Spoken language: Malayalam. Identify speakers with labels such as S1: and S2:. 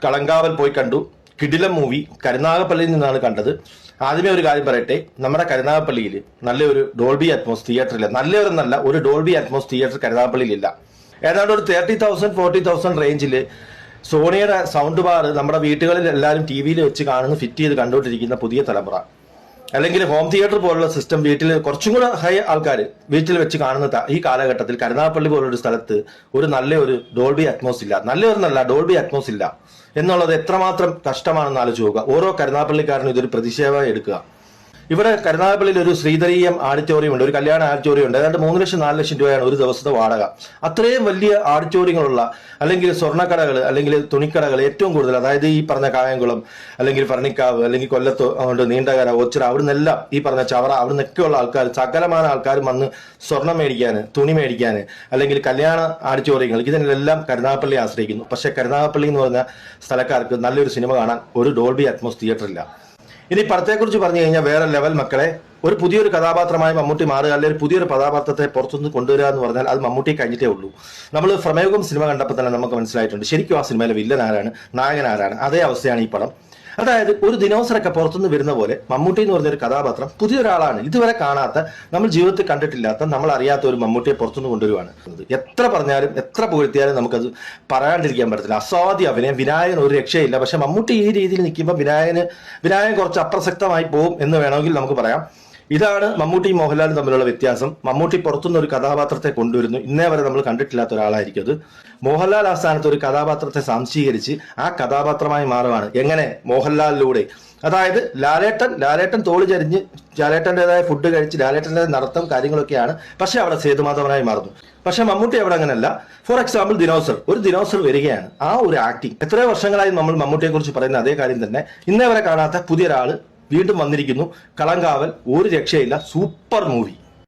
S1: കളങ്കാവൽ പോയി കണ്ടു. കിടിലം മൂവി. കരുനാഗപ്പള്ളിയിൽ നിന്നാണ് കണ്ടത്. ആദ്യമേ ഒരു കാര്യം പറയട്ടെ, നമ്മുടെ കരുനാഗപ്പള്ളിയിൽ നല്ലൊരു ഡോൾബി അറ്റ്മോസ് തിയേറ്ററില്ല. നല്ലൊരെന്നല്ല, ഒരു ഡോൾബി അറ്റ്മോസ് തിയേറ്റർ കരുനാഗപ്പള്ളിയിലില്ല. ഏതാണ്ട് ഒരു 30,000 40,000 റേഞ്ചിൽ സോണിയുടെ സൗണ്ട് ബാർ നമ്മുടെ വീട്ടുകളിൽ എല്ലാവരും ടി വിയിൽ വെച്ച് കാണുന്ന ഫിറ്റ് ചെയ്ത് കണ്ടുകൊണ്ടിരിക്കുന്ന പുതിയ തലമുറ, അല്ലെങ്കിൽ ഹോം തിയേറ്റർ പോലുള്ള സിസ്റ്റം വീട്ടിൽ കുറച്ചും കൂടെ ഹൈ ആൾക്കാർ വീട്ടിൽ വെച്ച് കാണുന്ന ഈ കാലഘട്ടത്തിൽ കരുനാഗപ്പള്ളി പോലൊരു സ്ഥലത്ത് ഒരു നല്ലൊരു ഡോൾബി അറ്റ്മോസ് ഇല്ല. നല്ലൊരെന്നല്ല, ഡോൾബി അറ്റ്മോസ് ഇല്ല എന്നുള്ളത് എത്രമാത്രം കഷ്ടമാണെന്ന് ആലോചിച്ച് നോക്കുക. ഓരോ കരുനാഗപ്പള്ളിക്കാരനും ഇതൊരു പ്രതിഷേധമായി എടുക്കുക. ഇവിടെ കരുനാഗപ്പള്ളിയിൽ ഒരു ശ്രീധരീയം ഓഡിറ്റോറിയം ഉണ്ട്, ഒരു കല്യാണ ഓഡിറ്റോറിയം ഉണ്ട്. ഏതാണ്ട് 3 ലക്ഷം 4 ലക്ഷം രൂപയാണ് ഒരു ദിവസത്തെ വാടക. അത്രയും വലിയ ഓഡിറ്റോറിയങ്ങളുള്ള, അല്ലെങ്കിൽ സ്വർണ്ണക്കടകൾ, അല്ലെങ്കിൽ തുണിക്കടകൾ ഏറ്റവും കൂടുതൽ, അതായത് ഈ പറഞ്ഞ കായംകുളം, അല്ലെങ്കിൽ ഭരണിക്കാവ്, അല്ലെങ്കിൽ കൊല്ലത്ത് കൊണ്ട് നീണ്ടകര, ഓച്ചിറ, അവിടുന്നെല്ലാം ഈ പറഞ്ഞ ചവറ, അവിടുന്നൊക്കെയുള്ള ആൾക്കാർ, സകലമായ ആൾക്കാരും വന്ന് സ്വർണം മേടിക്കാൻ, തുണി മേടിക്കാൻ, അല്ലെങ്കിൽ കല്യാണ ഓഡിറ്റോറിയങ്ങൾ, ഇതിനെല്ലാം കരുനാഗപ്പള്ളി ആശ്രയിക്കുന്നു. പക്ഷെ കരുനാഗപ്പള്ളി എന്ന് പറഞ്ഞ സ്ഥലക്കാർക്ക് നല്ലൊരു സിനിമ കാണാൻ ഒരു ഡോൾബി അറ്റ്മോസ് തിയേറ്റർ ഇല്ല. ഇനി പടത്തെക്കുറിച്ച് പറഞ്ഞു കഴിഞ്ഞാൽ വേറെ ലെവൽ മക്കളെ. ഒരു പുതിയൊരു കഥാപാത്രമായി മമ്മൂട്ടി മാറുക, അല്ലെങ്കിൽ പുതിയൊരു കഥാപാത്രത്തെ പുറത്തുനിന്ന് കൊണ്ടുവരിക എന്ന് പറഞ്ഞാൽ അത് മമ്മൂട്ടി കഴിഞ്ഞിട്ടേ ഉള്ളൂ. നമ്മൾ പ്രമേഹം സിനിമ കണ്ടപ്പോൾ തന്നെ നമുക്ക് മനസ്സിലായിട്ടുണ്ട് ശരിക്കും ആ സിനിമയിലെ വില്ലൻ ആരാണ്, നായകൻ ആരാണ്. അതേ അവസ്ഥയാണ് ഈ പടം. അതായത് ഒരു ദിനോസറൊക്കെ പുറത്തുനിന്ന് വരുന്ന പോലെ മമ്മൂട്ടി എന്ന് പറഞ്ഞൊരു കഥാപാത്രം പുതിയൊരാളാണ്. ഇതുവരെ കാണാത്ത, നമ്മൾ ജീവിതത്തിൽ കണ്ടിട്ടില്ലാത്ത, നമ്മൾ അറിയാത്ത ഒരു മമ്മൂട്ടിയെ പുറത്തുനിന്ന് കൊണ്ടുവരുവാണ്. എത്ര പറഞ്ഞാലും എത്ര പുകഴ്ത്തിയാലും നമുക്കത് പറയാണ്ടിരിക്കാൻ പറ്റത്തില്ല. അസാധ്യ അഭിനയം. വിനായകൻ ഒരു രക്ഷയില്ല. പക്ഷെ മമ്മൂട്ടി ഈ രീതിയിൽ നിൽക്കുമ്പോൾ വിനായകൻ കുറച്ച് അപ്രസക്തമായി പോകും എന്ന് വേണമെങ്കിൽ നമുക്ക് പറയാം. ഇതാണ് മമ്മൂട്ടിയും മോഹൻലാലും തമ്മിലുള്ള വ്യത്യാസം. മമ്മൂട്ടി പുറത്തുനിന്ന് ഒരു കഥാപാത്രത്തെ കൊണ്ടുവരുന്നു. ഇന്നേ വരെ നമ്മൾ കണ്ടിട്ടില്ലാത്ത ഒരാളായിരിക്കും അത്. മോഹൻലാൽ ആ സ്ഥാനത്ത് ഒരു കഥാപാത്രത്തെ സംശീകരിച്ച് ആ കഥാപാത്രമായി മാറുകയാണ്. എങ്ങനെ? മോഹൻലാലിലൂടെ. അതായത് ലാലേട്ടൻ തോളി ചരിഞ്ഞ് ലാലേട്ടൻ്റെതായ ഫുഡ് കഴിച്ച് ലാലേട്ടൻ്റെ നടത്തം കാര്യങ്ങളൊക്കെയാണ്. പക്ഷെ അവിടെ സേതുമാധവനായി മാറുന്നു. പക്ഷെ മമ്മൂട്ടി അവിടെ അങ്ങനെയല്ല. ഫോർ എക്സാമ്പിൾ ഒരു ദിനോസർ വരികയാണ്. ആ ഒരു ആക്ടിങ് എത്രയോ വർഷങ്ങളായി നമ്മൾ മമ്മൂട്ടിയെ കുറിച്ച് പറയുന്ന അതേ കാര്യം തന്നെ ഇന്നേ വരെ കാണാത്ത പുതിയൊരാള് വീണ്ടും വന്നിരിക്കുന്നു. കളങ്കാവൽ ഒരു രക്ഷയില്ല. Super movie.